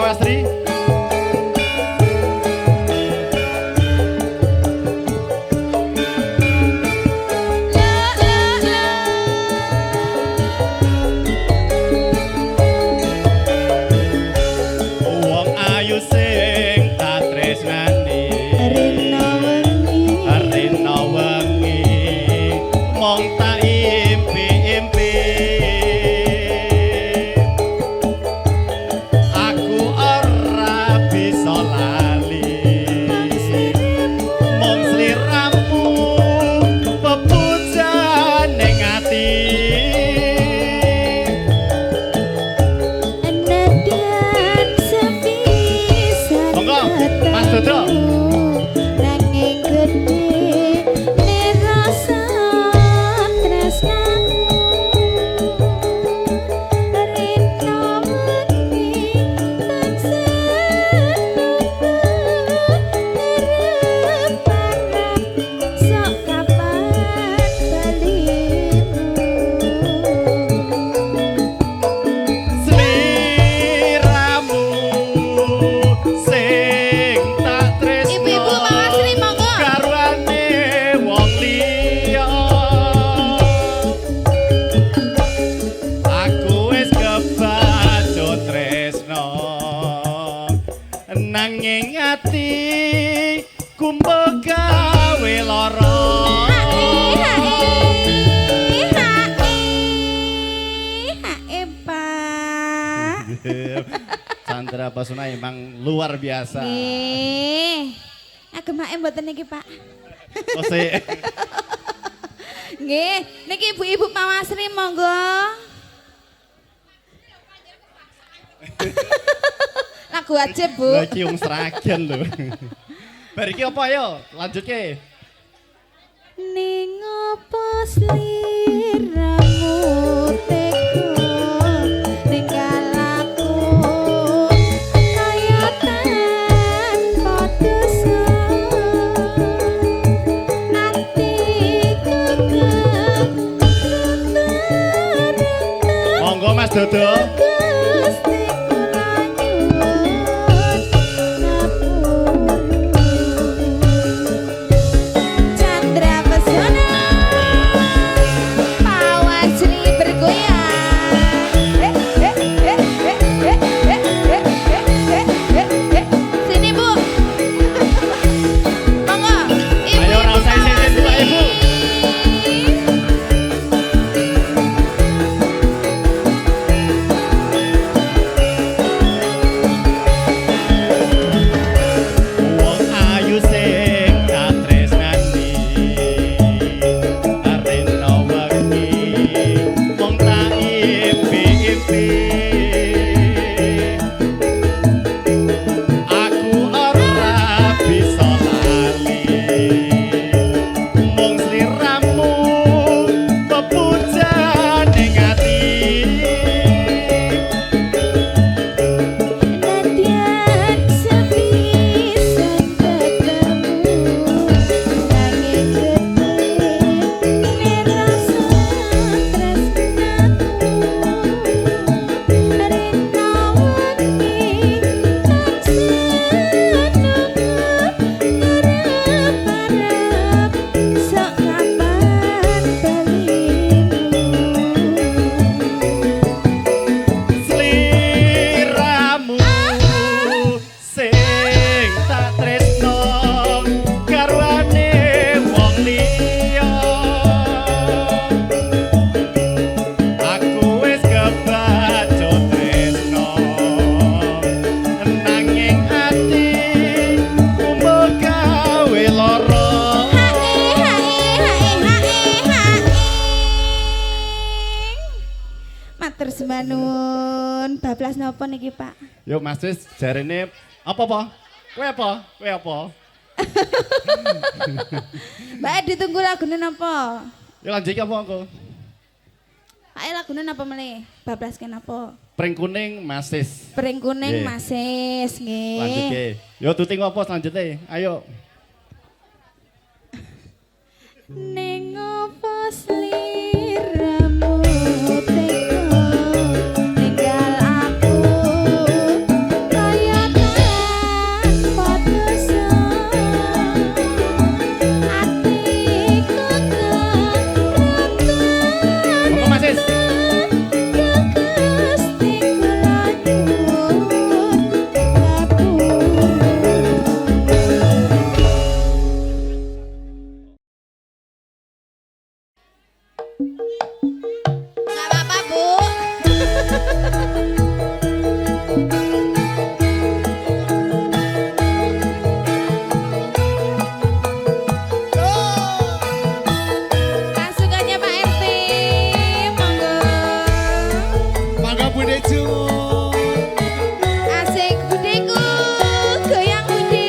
Mawasri. Wong ayu sing tak tresnani rena wengi mong tak impi-impi aku ora bisa lali mong sliramu pepujan ning ati monggo Mas Dodo. Nanging gedhe rasa tresnaku rena wengi tansah ngarep-arep sok kapan Sliramu sing tak tresno Ibu-ibu Mawasri monggo. garwane wong liya aku wis kebacut tresno nanging ati kumbo gawe lara Pak. Chandra Basuna emang luar biasa. Nggih. Agemake mboten niki, Pak. Ose Nggih, niki ibu-ibu Mawasri monggo. Lagu aja, Bu. lagi wong seragen lho. Bar iki apa ayo lanjutke. Ning opo sliramu tega ninggal aku kaya tanpa dosa atiku Monggo Mas Dodo. Gusti kula nyuwun ngapura Chandra Pesona Mawasri bergoyang Sini Bu Monggo Ayo ora usah isin-isin dulu ayo Bu. Wong ayu sing tak tresnani arena wengi mong tak impi-impi aku ora bisa lali mong sliramu pepujan ning ati Nadyan sepisan ketemu nanging gedhe rasa tresnaku rena wengi tansah ngarep-arep sok kapan sliramu sing tak tresno garwane wong liya aku wis kebacut tresno nanging ati umbo gawe lara Matur sembah nuwun. Bablas napa niki, Pak? Yuk Mas Wis jarene apa? Kowe apa? Kowe apa? Mbak ditunggu lagune napa? Yuk lanjut apa aku? Ayo lagune napa meneh? Bablas kenapa? Pring kuning Masis. Pring kuning Nggih. Masis nggih. Lanjutke. Yo tuting apa selanjutnya? Ayo. Ning opo sliramu tega ninggal aku Nggak apa-apa, Bu. Pasukannya Pak RT, monggo. Mangga Bude Jun. Asik budeku, goyang bude.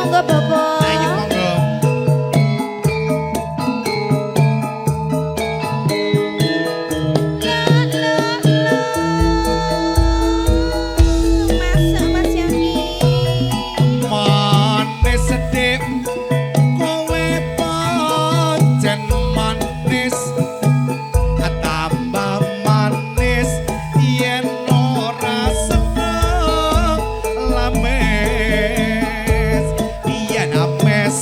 monggo Bapak. Ayo monggo. Masuk Mas Yongki. Manis sedip kowe pancen manis tambah manis yen ora seneng lames yen ames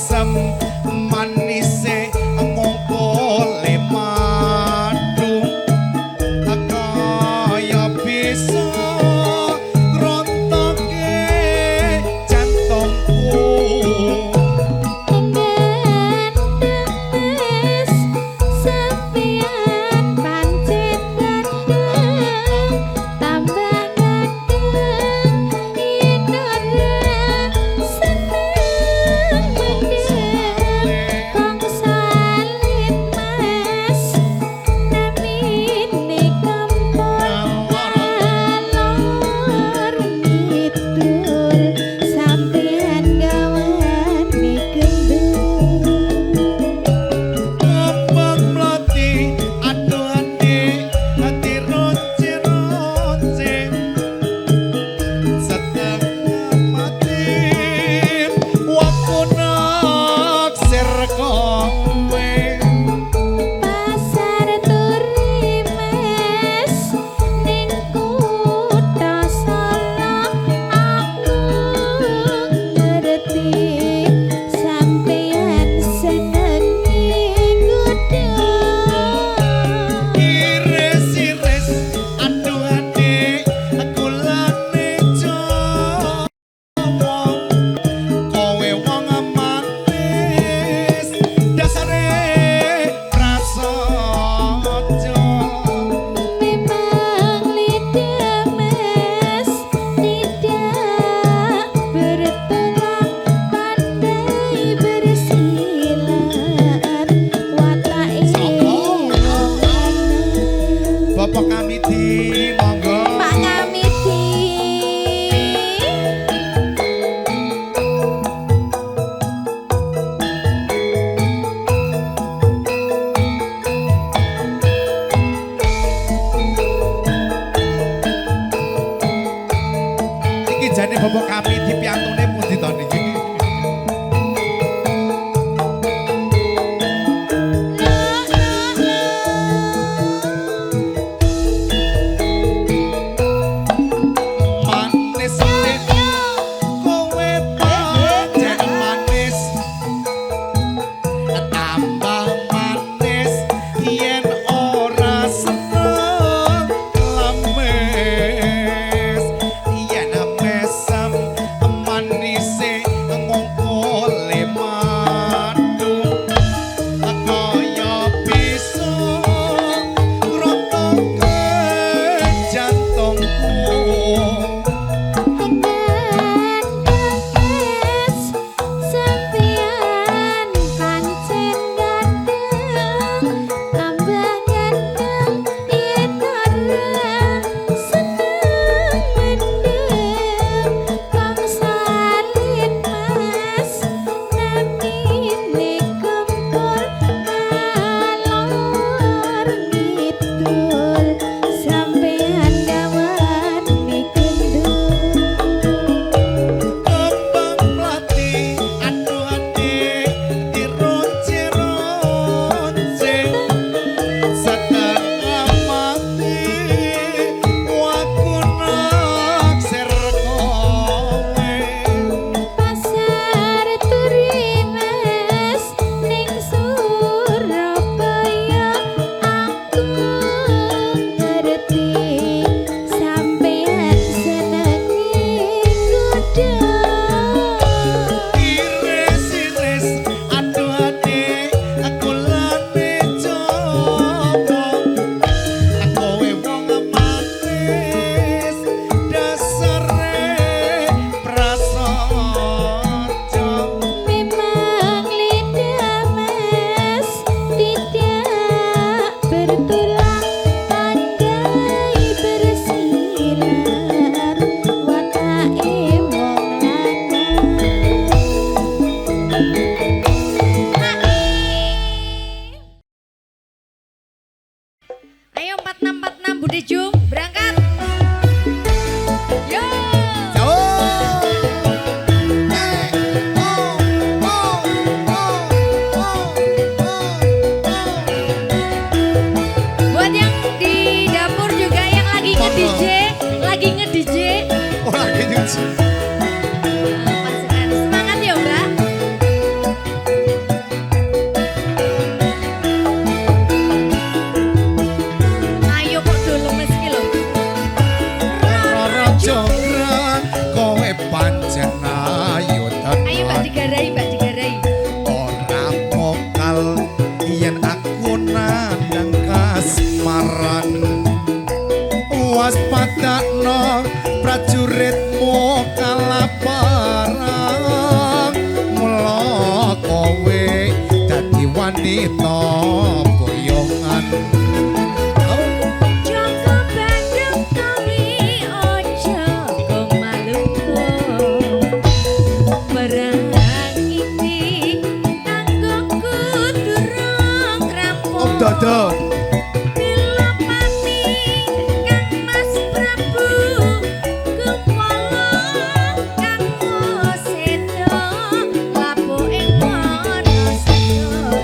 digarai, Mbak digarai. ora mokal yen aku nandang kasmaran waspadakno prajuritmu kalaparan mula kowe dadi wanita boyongan. Joko Bandung kami ojo kemalungku. Perang iki tanggoku durung rampung. Om Dodo Pilopati Kang Mas Prabu Kupala Kang Mosedo Lapo ing Wonosono.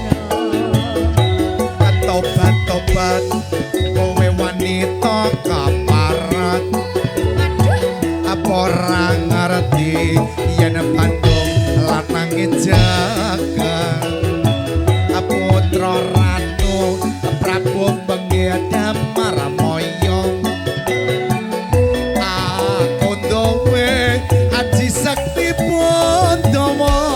tobat-tobat kowe wanita kaparat apa ora ngerti yen Bandung lanange jagat putra ratu Prabu Benggedam Maramoyo aku duwe aji sakti Bondowoso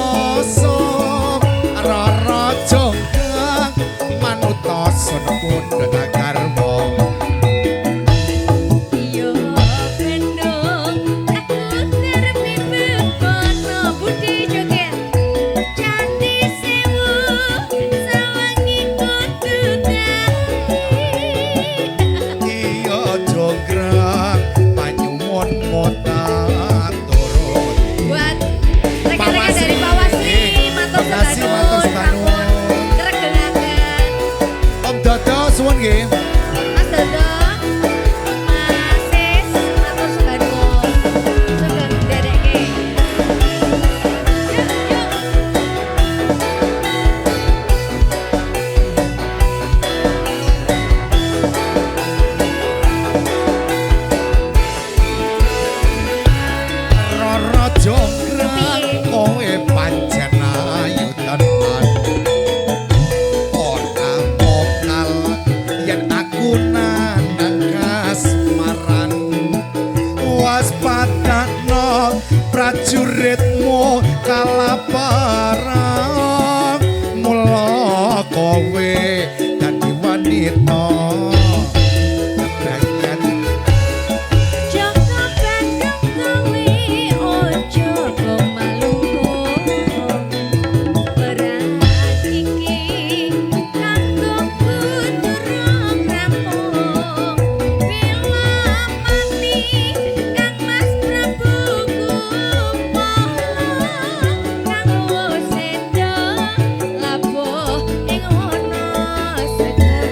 Rara Jonggrang manuta sun pundhut garwa. Yo Bandung aku terpipit kono budi joget Candi Sewu sawangi kudu Iya Jonggrang panyuwun motan turun. buat rekan-rekan dari Bawasri matur Makasih, matur sedanun sedanun. sampun gregelangan Om Dodo suwun nggih. Mas Dodo Mas Sis matur sedanun sugeng dedekke yuk yuk Rara Jonggrang kowe pancen ayu tenan. Ora mokal yen aku nandang kasmaran. Waspadakno prajuritmu kalaparan. Mula kowe dadi wanita kebayan. Joko Bandung kowe ojo kemalungku. Perang iki kanggoku durung rampung. Pilopati Kang Mas Prabu Kupala Kang Mosedo Lapo ing Wonosono.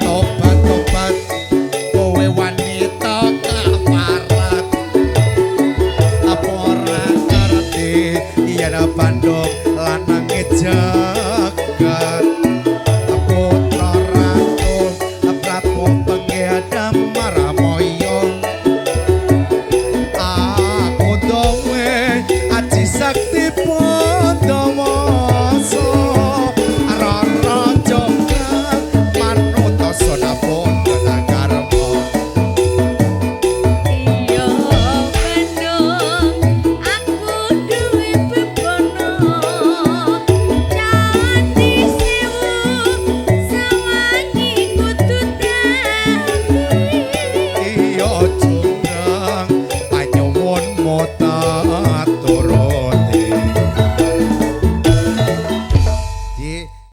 Tobat-tobat kowe wanita kaparat apa ora ngerti yen Bandung lanange jagat putra ratu Prabu Benggedam Maramoyo aku duwe aji sakti